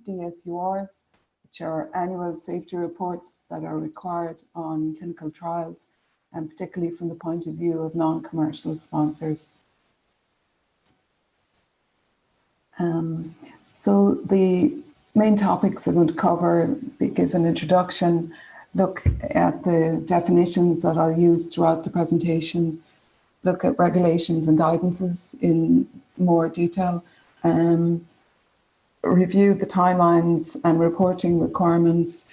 DSURs, which are annual safety reports that are required on clinical trials, and particularly from the point of view of non-commercial sponsors. So the main topics I'm going to cover, give an introduction, look at the definitions that I'll use throughout the presentation, look at regulations and guidances in more detail, review the timelines and reporting requirements,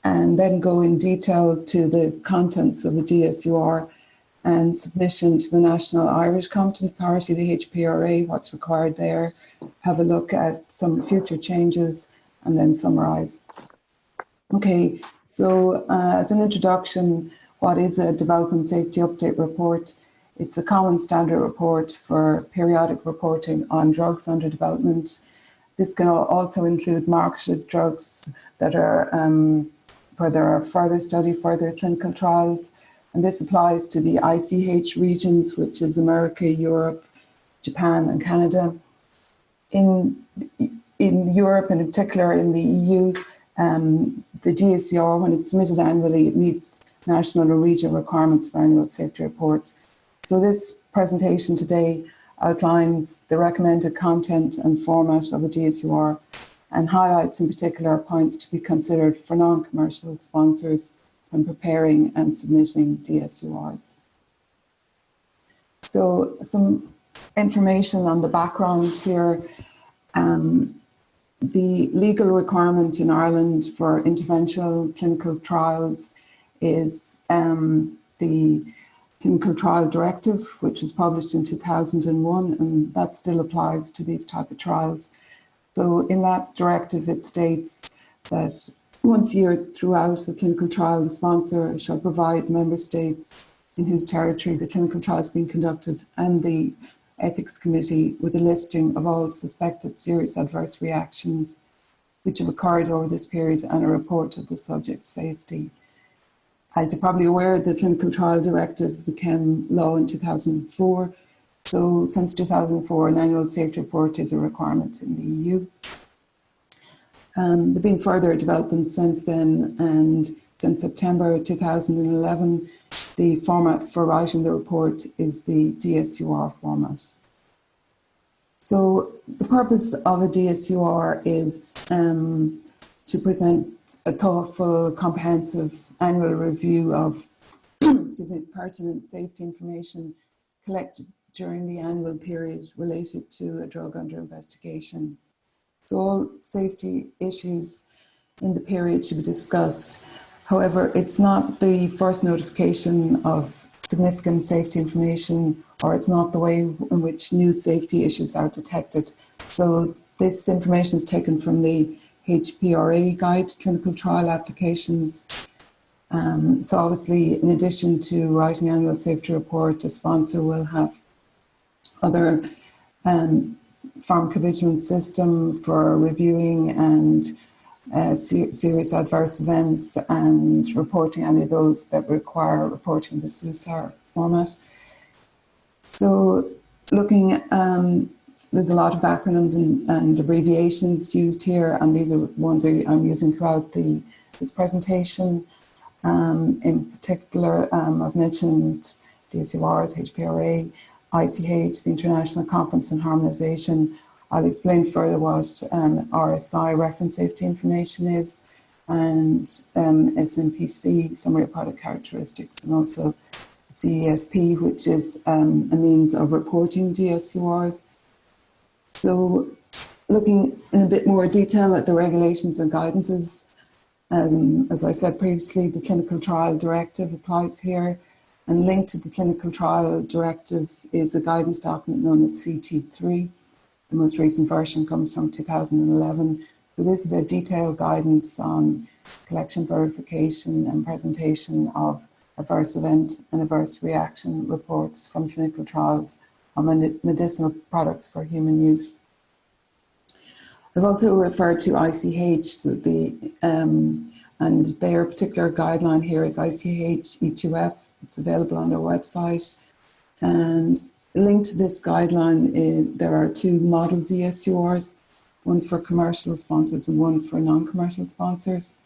and then go in detail to the contents of the DSUR and submission to the National Irish Competent Authority, the HPRA, what's required there, have a look at some future changes, and then summarise. Okay, so as an introduction, what is a Development Safety Update Report? It's a common standard report for periodic reporting on drugs under development. This can also include marketed drugs that are where there are further study, further clinical trials. And this applies to the ICH regions, which is America, Europe, Japan, and Canada. In Europe, and in particular in the EU, the DSUR, when it's submitted annually, it meets national or regional requirements for annual safety reports. So this presentation today outlines the recommended content and format of a DSUR and highlights in particular points to be considered for non-commercial sponsors when preparing and submitting DSURs. So some information on the background here. The legal requirement in Ireland for interventional clinical trials is the Clinical Trial Directive, which was published in 2001, and that still applies to these type of trials. So in that directive, it states that once a year throughout the clinical trial, the sponsor shall provide member states in whose territory the clinical trial is being conducted and the Ethics Committee with a listing of all suspected serious adverse reactions which have occurred over this period and a report of the subject's safety. As you're probably aware, the Clinical Trial Directive became law in 2004. So since 2004, an annual safety report is a requirement in the EU. There have been further developments since then, and since September 2011, the format for writing the report is the DSUR format. So the purpose of a DSUR is to present a thoughtful, comprehensive annual review of pertinent safety information collected during the annual period related to a drug under investigation. So all safety issues in the period should be discussed. However, it's not the first notification of significant safety information, or it's not the way in which new safety issues are detected. So this information is taken from the HPRA guide to clinical trial applications. So obviously, in addition to writing annual safety report, a sponsor will have other pharmacovigilance system for reviewing and serious adverse events and reporting any of those that require reporting the DSUR format. So looking at, there's a lot of acronyms and abbreviations used here, and these are ones I'm using throughout this presentation. In particular, I've mentioned DSURs, HPRA, ICH, the International Conference on Harmonisation. I'll explain further what RSI, Reference Safety Information, is, and SNPC, Summary of Product Characteristics, and also CESP, which is a means of reporting DSURs. So looking in a bit more detail at the regulations and guidances, as I said previously, the Clinical Trial Directive applies here, and linked to the Clinical Trial Directive is a guidance document known as CT3. The most recent version comes from 2011. So this is a detailed guidance on collection, verification and presentation of adverse event and adverse reaction reports from clinical trials on medicinal products for human use. I've also referred to ICH, so and their particular guideline here is ICH E2F. It's available on their website. And linked to this guideline, there are two model DSURs. one for commercial sponsors and one for non-commercial sponsors.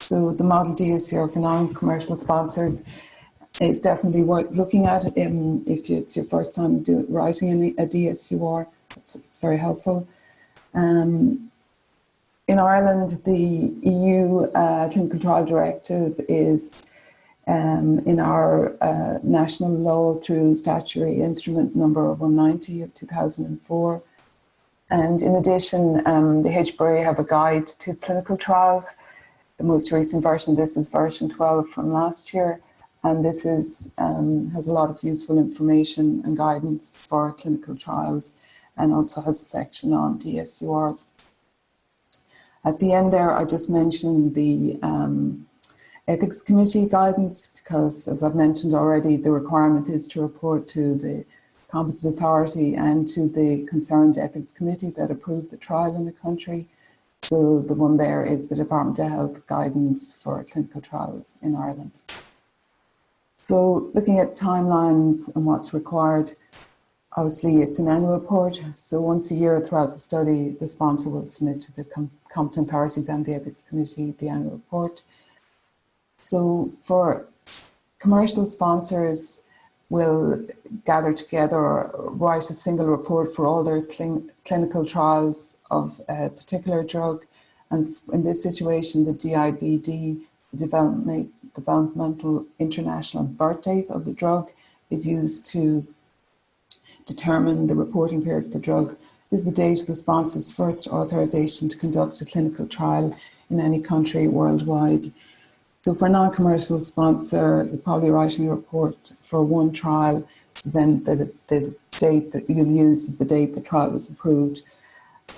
So the model DSUR for non-commercial sponsors is definitely worth looking at if it's your first time writing a DSUR. It's very helpful. In Ireland, the EU Clinical Trial Directive is in our national law through statutory instrument number 190 of 2004. And in addition, the HBRA have a guide to clinical trials. The most recent version of this is version 12 from last year. And this is, has a lot of useful information and guidance for clinical trials, and also has a section on DSURs. At the end there, I just mentioned the Ethics Committee guidance, because as I've mentioned already, the requirement is to report to the competent authority and to the concerned Ethics Committee that approved the trial in the country. So the one there is the Department of Health guidance for clinical trials in Ireland. So looking at timelines and what's required, obviously it's an annual report. So once a year throughout the study, the sponsor will submit to the competent authorities and the Ethics Committee the annual report. So for commercial sponsors, will gather together or write a single report for all their clinical trials of a particular drug. And in this situation, the DIBD, the developmental international birth date of the drug, is used to determine the reporting period of the drug. This is the date of the sponsor's first authorization to conduct a clinical trial in any country worldwide. So for a non-commercial sponsor, you're probably writing a report for one trial, so then the date that you'll use is the date the trial was approved.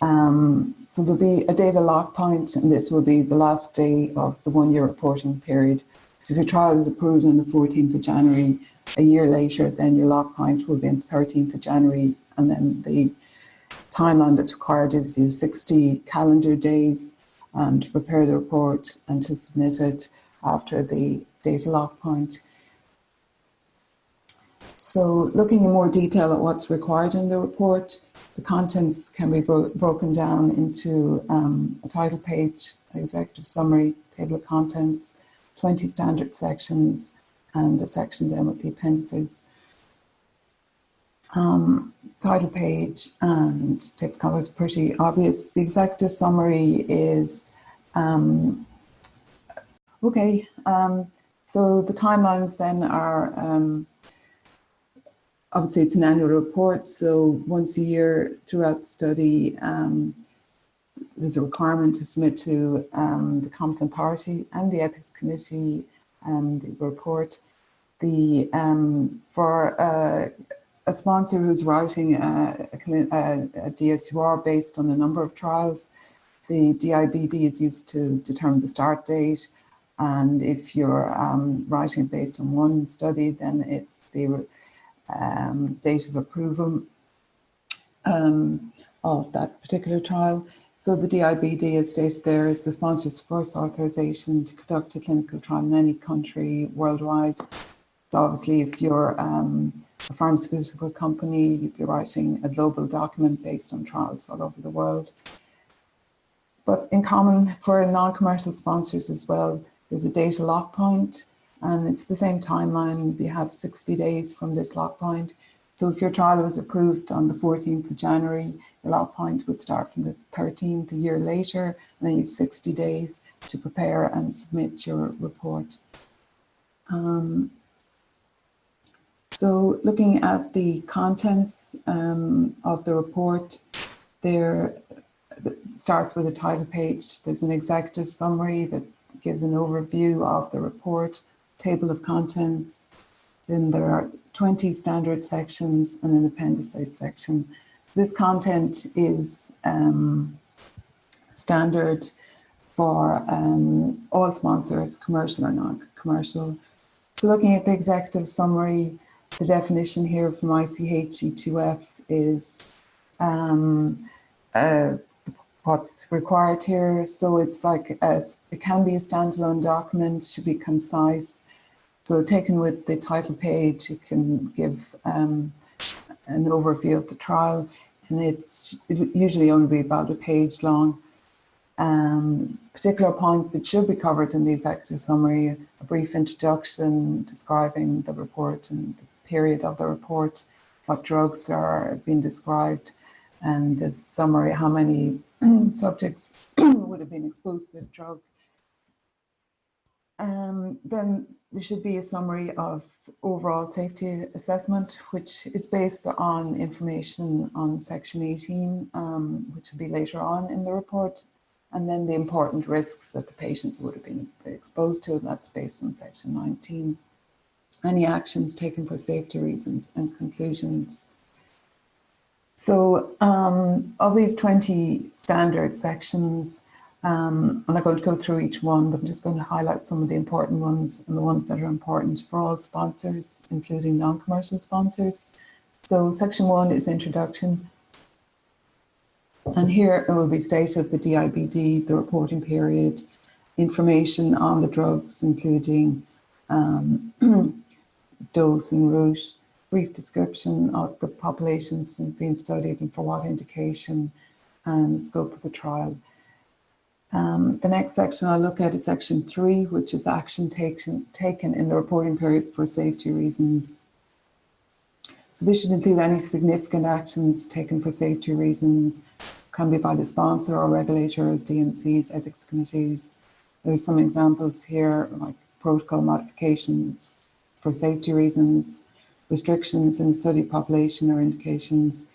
So there'll be a data lock point, and this will be the last day of the one-year reporting period. So if your trial was approved on the 14th of January, a year later, then your lock point will be on the 13th of January, and then the timeline that's required is 60 calendar days to prepare the report and to submit it after the data lock point. So looking in more detail at what's required in the report, the contents can be broken down into a title page, executive summary, table of contents, 20 standard sections, and a section then with the appendices. Title page and table of contents is pretty obvious. The executive summary is okay, so the timelines then are, obviously it's an annual report, so once a year throughout the study, there's a requirement to submit to the competent authority and the Ethics Committee the report. For a sponsor who's writing a DSUR based on a number of trials, the DIBD is used to determine the start date. And if you're writing based on one study, then it's the date of approval of that particular trial. So the DIBD, as stated there, is the sponsor's first authorization to conduct a clinical trial in any country worldwide. So obviously, if you're a pharmaceutical company, you'd be writing a global document based on trials all over the world. But in common for non-commercial sponsors as well, there's a data lock point, and it's the same timeline. You have 60 days from this lock point. So if your trial was approved on the 14th of January, your lock point would start from the 13th a year later, and then you have 60 days to prepare and submit your report. So looking at the contents of the report, there starts with a title page. There's an executive summary that gives an overview of the report, table of contents. Then there are 20 standard sections and an appendices section. This content is standard for all sponsors, commercial or non-commercial. So looking at the executive summary, the definition here from ICH-E2F is what's required here. So it's like it can be a standalone document, should be concise. So taken with the title page, you can give an overview of the trial. and it's usually only about a page long. Particular points that should be covered in the executive summary: a brief introduction describing the report and the period of the report, what drugs are being described, and the summary, how many subjects would have been exposed to the drug. Then there should be a summary of overall safety assessment, which is based on information on section 18, which will be later on in the report. And then the important risks that the patients would have been exposed to, that's based on section 19. Any actions taken for safety reasons and conclusions. So of these 20 standard sections, I'm not going to go through each one, but I'm just going to highlight some of the important ones and the ones that are important for all sponsors, including non-commercial sponsors. So section 1 is introduction. And here it will be stated the DIBD, the reporting period, information on the drugs, including dose and route, brief description of the populations being studied and for what indication, and scope of the trial. The next section I'll look at is section 3, which is action taken in the reporting period for safety reasons. So this should include any significant actions taken for safety reasons, can be by the sponsor or regulators, DMCs, ethics committees. There's some examples here, like protocol modifications for safety reasons, restrictions in the study population or indications,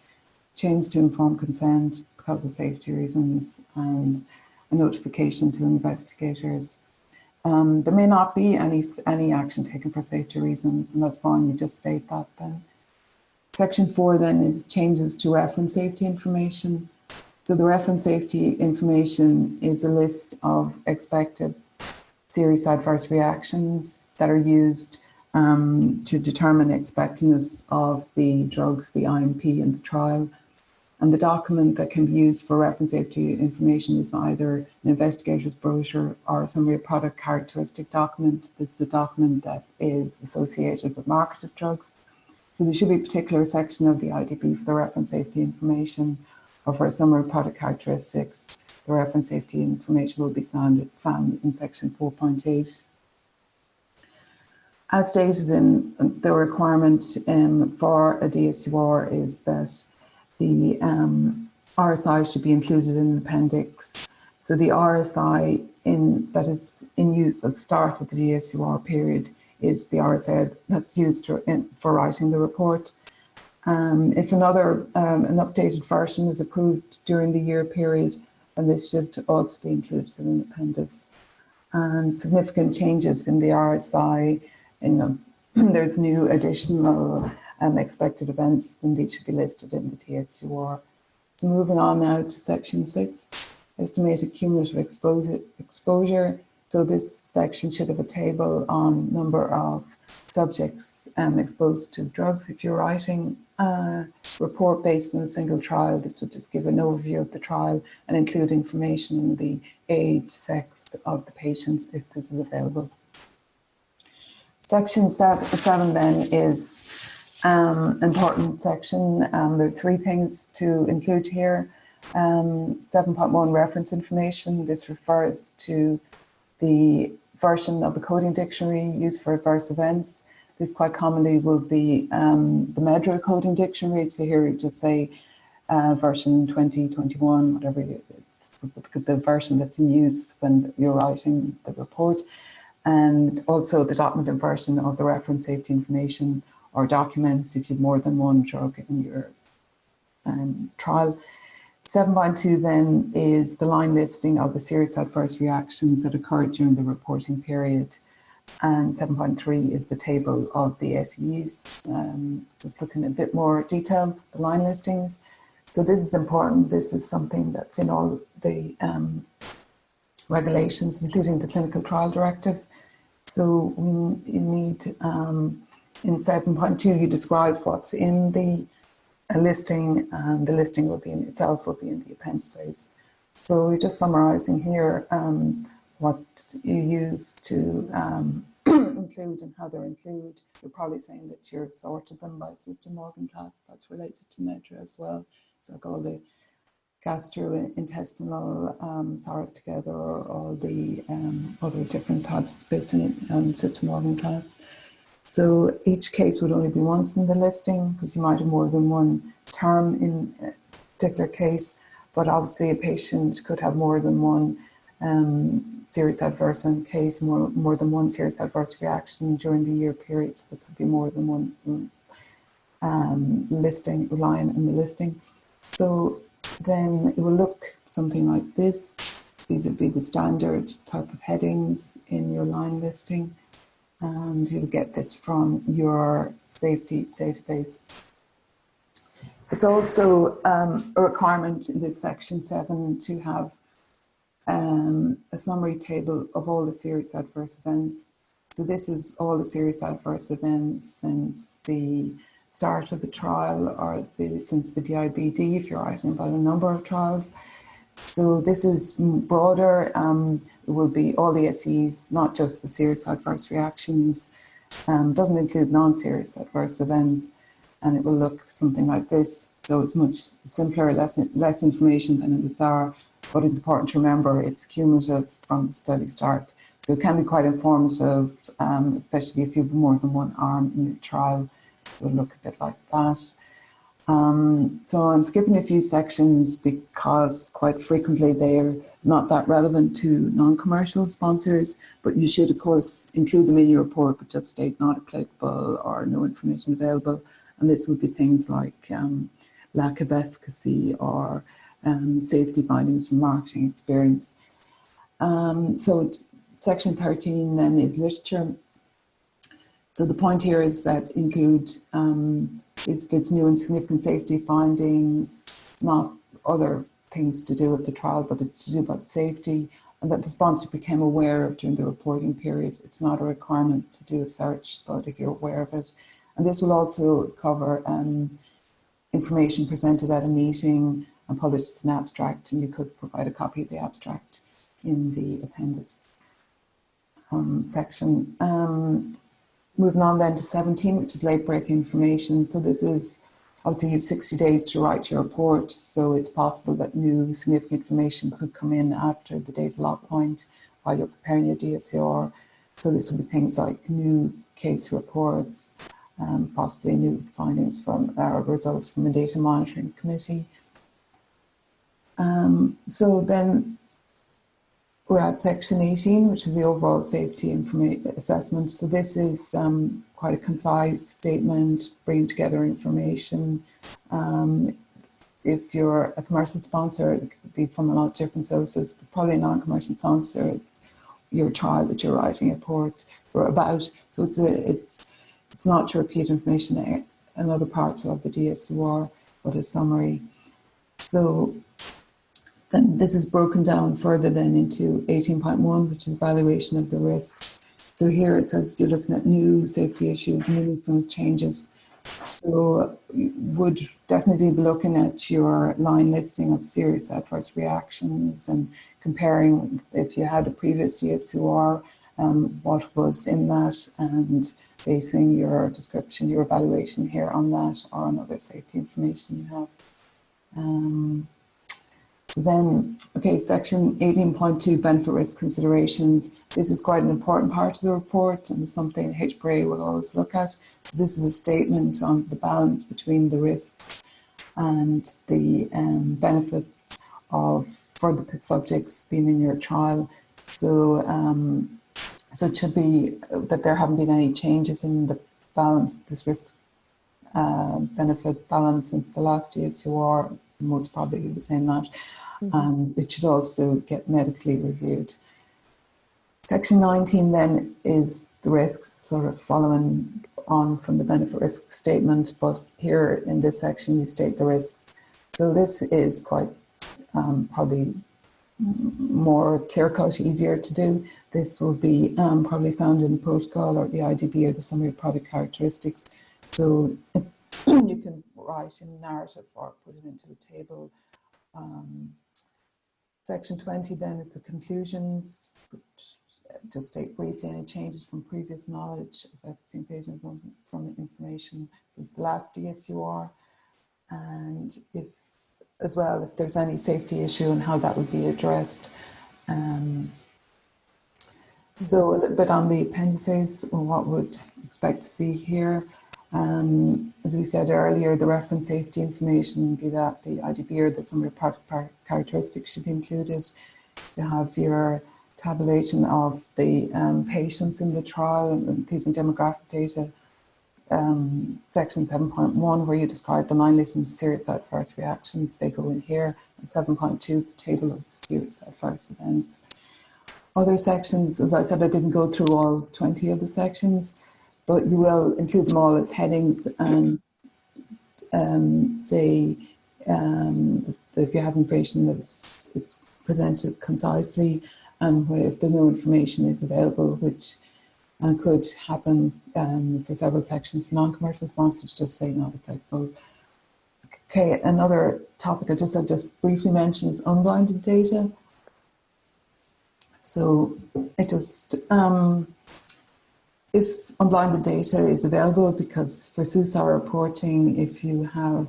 change to informed consent because of safety reasons, and a notification to investigators. There may not be any action taken for safety reasons, and that's fine, you just state that then. Section 4 then is changes to reference safety information. So the reference safety information is a list of expected serious adverse reactions that are used to determine expectedness of the drugs, the IMP and the trial. And the document that can be used for reference safety information is either an investigator's brochure or a summary of product characteristic document. This is a document that is associated with marketed drugs. So there should be a particular section of the IDB for the reference safety information, or for a summary of product characteristics. The reference safety information will be found in section 4.8. As stated in the requirement for a DSUR is that the RSI should be included in the appendix. So the RSI that is in use at the start of the DSUR period is the RSI that's used for writing the report. If an updated version is approved during the year period, then this should also be included in the appendix. And significant changes in the RSI, there's new additional expected events, and these should be listed in the DSUR. So moving on now to section 6, estimated cumulative exposure. So this section should have a table on number of subjects exposed to drugs. If you're writing a report based on a single trial, this would just give an overview of the trial and include information on the age, sex of the patients, if this is available. Section 7 then is an important section. There are 3 things to include here. 7.1 reference information. This refers to the version of the coding dictionary used for adverse events. This quite commonly will be the Medra coding dictionary. So here you just say version 2021, whatever it's the version that's in use when you're writing the report. And also the documented version of the reference safety information or documents if you have more than one drug in your trial. 7.2 then is the line listing of the serious adverse reactions that occurred during the reporting period. And 7.3 is the table of the SEs. Just looking in a bit more detail, the line listings. So this is important. This is something that's in all the regulations, including the Clinical Trial Directive. So you need, in 7.2, you describe what's in the listing, and the listing will be in itself will be in the appendices. So we're just summarising here what you use to include and how they're included. You're probably saying that you've sorted them by system organ class. That's related to Medra as well. it's like all the gastrointestinal SARS together, or all the other different types based on system organ class. So each case would only be once in the listing, because you might have more than one term in a particular case, but obviously a patient could have more than one serious adverse event case, more than one serious adverse reaction during the year period. So there could be more than one listing, relying on the listing. So then it will look something like this. These would be the standard type of headings in your line listing, and you'll get this from your safety database. It's also a requirement in this section 7 to have a summary table of all the serious adverse events. So this is all the serious adverse events since the start of the trial, or since the DIBD, if you're writing about a number of trials. So this is broader. It will be all the SEs, not just the serious adverse reactions. Doesn't include non-serious adverse events, and it will look something like this. So it's much simpler, less information than in the SAR, but it's important to remember it's cumulative from the study start. So it can be quite informative, especially if you have more than one arm in your trial. It will look a bit like that. So I'm skipping a few sections because quite frequently they're not that relevant to non-commercial sponsors, but you should of course include them in your report, but just state not applicable or no information available. And this would be things like lack of efficacy or safety findings from marketing experience. So section 13 then is literature. So the point here is that include if it's new and significant safety findings, not other things to do with the trial, but it's to do about safety, and that the sponsor became aware of during the reporting period. It's not a requirement to do a search, but if you're aware of it. And this will also cover information presented at a meeting and published as an abstract, and you could provide a copy of the abstract in the appendix section. Moving on then to 17, which is late-breaking information. So this is, obviously you have 60 days to write your report, so it's possible that new significant information could come in after the data lock point while you're preparing your DSUR. So this will be things like new case reports, possibly new findings from results from a data monitoring committee. So then we're at section 18, which is the overall safety assessment. So this is quite a concise statement, bringing together information. If you're a commercial sponsor, it could be from a lot of different sources, but probably a non-commercial sponsor, it's your trial that you're writing a report about. So it's not to repeat information in other parts of the DSUR, but a summary. So then this is broken down further then into 18.1, which is evaluation of the risks. So here it says you're looking at new safety issues, meaningful changes. So you would definitely be looking at your line listing of serious adverse reactions and comparing, if you had a previous DSUR, what was in that, and basing your description, your evaluation here on that or on other safety information you have. So then, okay, section 18.2, benefit risk considerations. This is quite an important part of the report and something HPRA will always look at. So this is a statement on the balance between the risks and the benefits for the subjects being in your trial. So, so it should be that there haven't been any changes in the balance, this risk benefit balance since the last DSUR, most probably the same that. And it should also get medically reviewed. Section 19 then is the risks, sort of following on from the benefit risk statement, but here in this section you state the risks. So this is quite probably more clear-cut, easier to do. This will be probably found in the protocol or the IDB or the summary of product characteristics. So you can write in narrative or put it into a table. Section 20 then is the conclusions, which just state briefly any changes from previous knowledge of efficacy and patient from information since the last DSUR. And if as well if there's any safety issue and how that would be addressed. So a little bit on the appendices, what would expect to see here. As we said earlier, the reference safety information, be that the IDB or the summary product characteristics, should be included. You have your tabulation of the patients in the trial, including demographic data. Section 7.1, where you describe the 9 lists of serious adverse reactions, they go in here. And 7.2 is the table of serious adverse events. Other sections, as I said, I didn't go through all 20 of the sections, but you will include them all as headings and say that if you have information that it's presented concisely, and if the no information is available, which could happen for several sections for non-commercial sponsors, just say not applicable. Okay, another topic I'll just briefly mention is unblinded data. So it just, if unblinded data is available, because for SUSAR reporting, if you have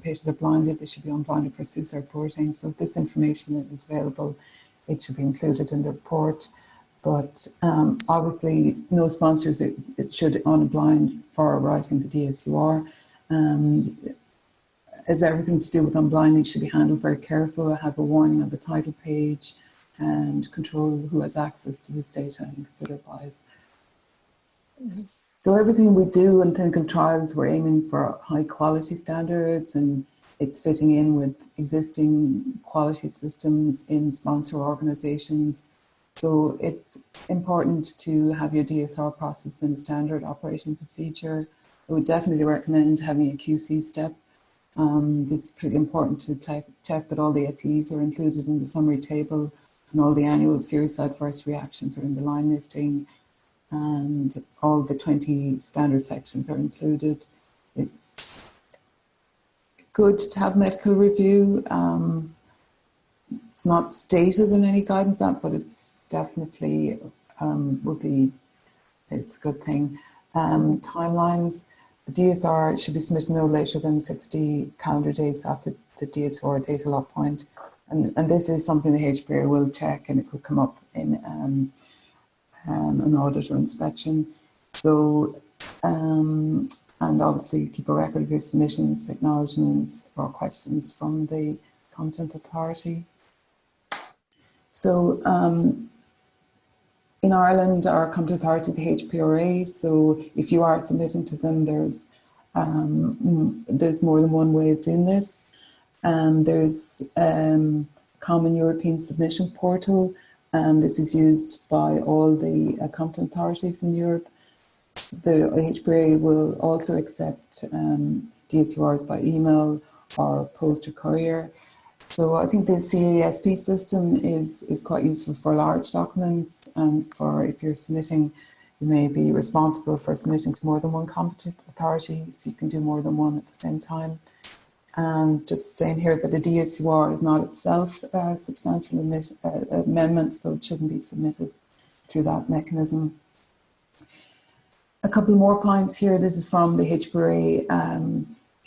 patients are blinded, they should be unblinded for SUSAR reporting. So if this information is available, it should be included in the report. But obviously, no sponsors, it should unblind for writing the DSUR. As everything to do with unblinding should be handled very careful, have a warning on the title page, and control who has access to this data and consider bias. So everything we do in clinical trials, we're aiming for high quality standards, and it's fitting in with existing quality systems in sponsor organizations. So it's important to have your DSR process in a standard operating procedure. I would definitely recommend having a QC step. It's pretty important to check that all the SEs are included in the summary table, and all the annual serious adverse reactions are in the line listing, and all the 20 standard sections are included. It's good to have medical review. It's not stated in any guidance but it's definitely it's a good thing. Timelines, the DSR should be submitted no later than 60 calendar days after the DSR data lock point. And this is something the HPA will check, and it could come up in an audit or inspection. So, and obviously keep a record of your submissions, acknowledgements, or questions from the competent authority. So in Ireland, our competent authority, the HPRA, so if you are submitting to them, there's more than one way of doing this. There's Common European Submission Portal. This is used by all the competent authorities in Europe. The HPRA will also accept DSURs by email or post or courier. So I think the CASP system is quite useful for large documents, and for if you're submitting, you may be responsible for submitting to more than one competent authority, so you can do more than one at the same time. And just saying here that a DSUR is not itself a substantial amendment, so it shouldn't be submitted through that mechanism. A couple more points here. This is from the HPRA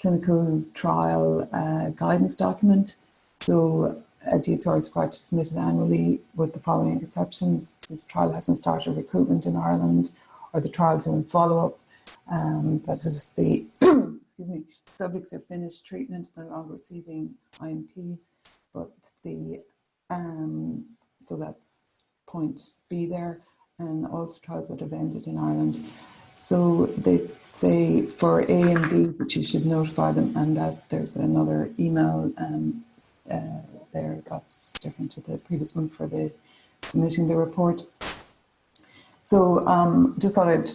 clinical trial guidance document. So a DSUR is required to be submitted annually with the following exceptions. This trial hasn't started recruitment in Ireland, or the trials are in follow-up. That is the, excuse me, subjects are finished treatment, no longer receiving IMPs, but the, so that's point B there, and also trials that have ended in Ireland. So they say for A and B that you should notify them, and that there's another email there that's different to the previous one for the submitting the report. So just thought I'd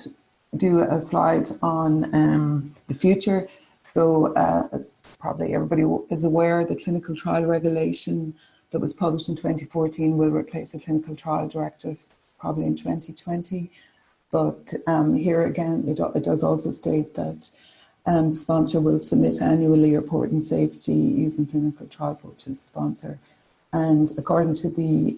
do a slide on the future. So as probably everybody is aware, the clinical trial regulation that was published in 2014 will replace the clinical trial directive probably in 2020. But here again, it does also state that the sponsor will submit annually report on safety using clinical trial for the sponsor. And according to the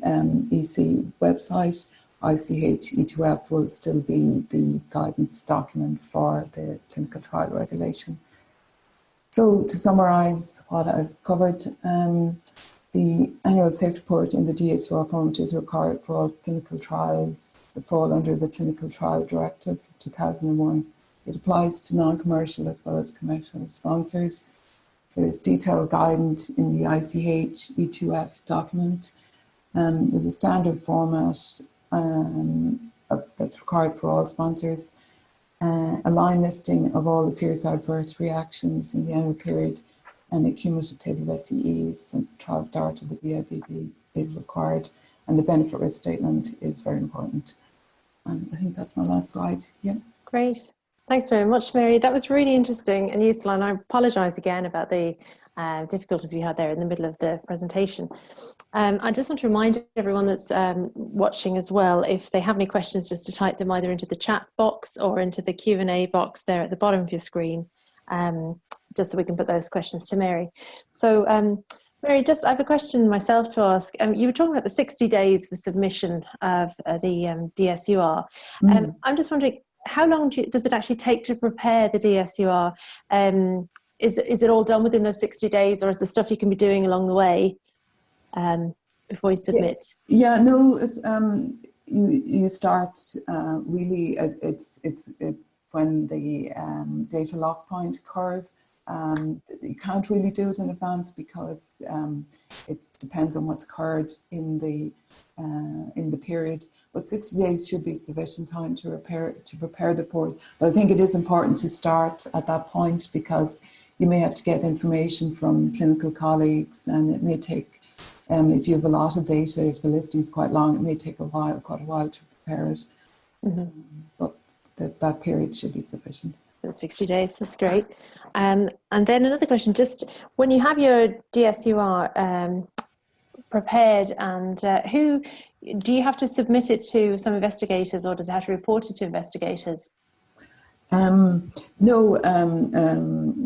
EC website, ICH E2F will still be the guidance document for the clinical trial regulation. So to summarise what I've covered, the annual safety report in the DSUR format is required for all clinical trials that fall under the Clinical Trial Directive of 2001. It applies to non-commercial as well as commercial sponsors. There is detailed guidance in the ICH E2F document. There's a standard format that's required for all sponsors. A line listing of all the serious adverse reactions in the annual period, and a cumulative table of SEEs since the trial started with the IBB is required, and the benefit risk statement is very important. And I think that's my last slide. Yeah. Great. Thanks very much, Mary. That was really interesting and useful, and I apologise again about the difficulties we had there in the middle of the presentation. I just want to remind everyone that's watching as well, if they have any questions, just to type them either into the chat box or into the Q&A box there at the bottom of your screen, just so we can put those questions to Mary. So Mary, I have a question myself to ask. You were talking about the 60 days for submission of the DSUR. I'm just wondering, how long does it actually take to prepare the DSUR? Is it all done within those 60 days, or is there stuff you can be doing along the way before you submit? Yeah, no, it's, you start really, it's when the data lock point occurs. You can't really do it in advance because it depends on what's occurred in the period. But 60 days should be sufficient time to prepare the report. But I think it is important to start at that point, because you may have to get information from clinical colleagues, and it may take, if you have a lot of data, if the listing is quite long, it may take quite a while to prepare it. But that period should be sufficient. 60 days, that's great. And then another question, just when you have your DSUR prepared, and who do you have to submit it to? Some investigators, or does it have to report it to investigators? No,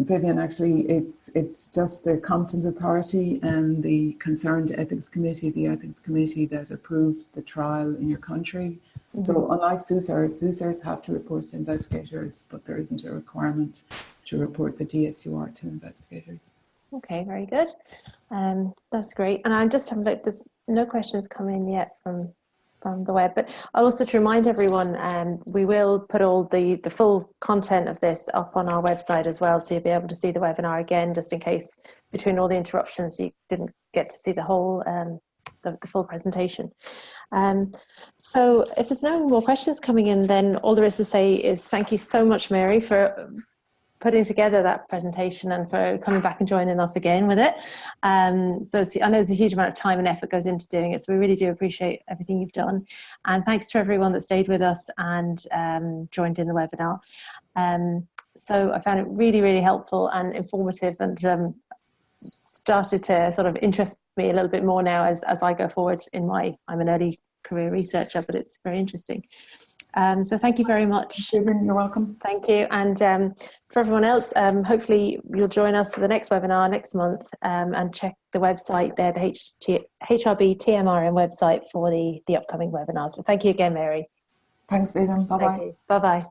Vivian, actually it's just the competent authority and the concerned ethics committee, the ethics committee that approved the trial in your country. So unlike DSURs have to report to investigators, but there isn't a requirement to report the DSUR to investigators. Okay, very good. That's great. And I'm just having a look, there's no questions come in yet from the web, but I'll also to remind everyone, we will put all the full content of this up on our website as well, so you'll be able to see the webinar again, just in case between all the interruptions you didn't get to see the whole the full presentation. So if there's no more questions coming in, then all there is to say is thank you so much, Mary, for putting together that presentation and for coming back and joining us again with it. So I know there's a huge amount of time and effort goes into doing it, so we really do appreciate everything you've done. And thanks to everyone that stayed with us and joined in the webinar. So I found it really, really helpful and informative, and started to sort of interest me a little bit more now as I go forward in I'm an early career researcher, but it's very interesting. So thank you very much. You're welcome. Thank you. And for everyone else, hopefully you'll join us for the next webinar next month, and check the website there, the HRB TMRM website, for the upcoming webinars. But thank you again, Mary. Thanks, Vivian. Bye-bye. Bye-bye.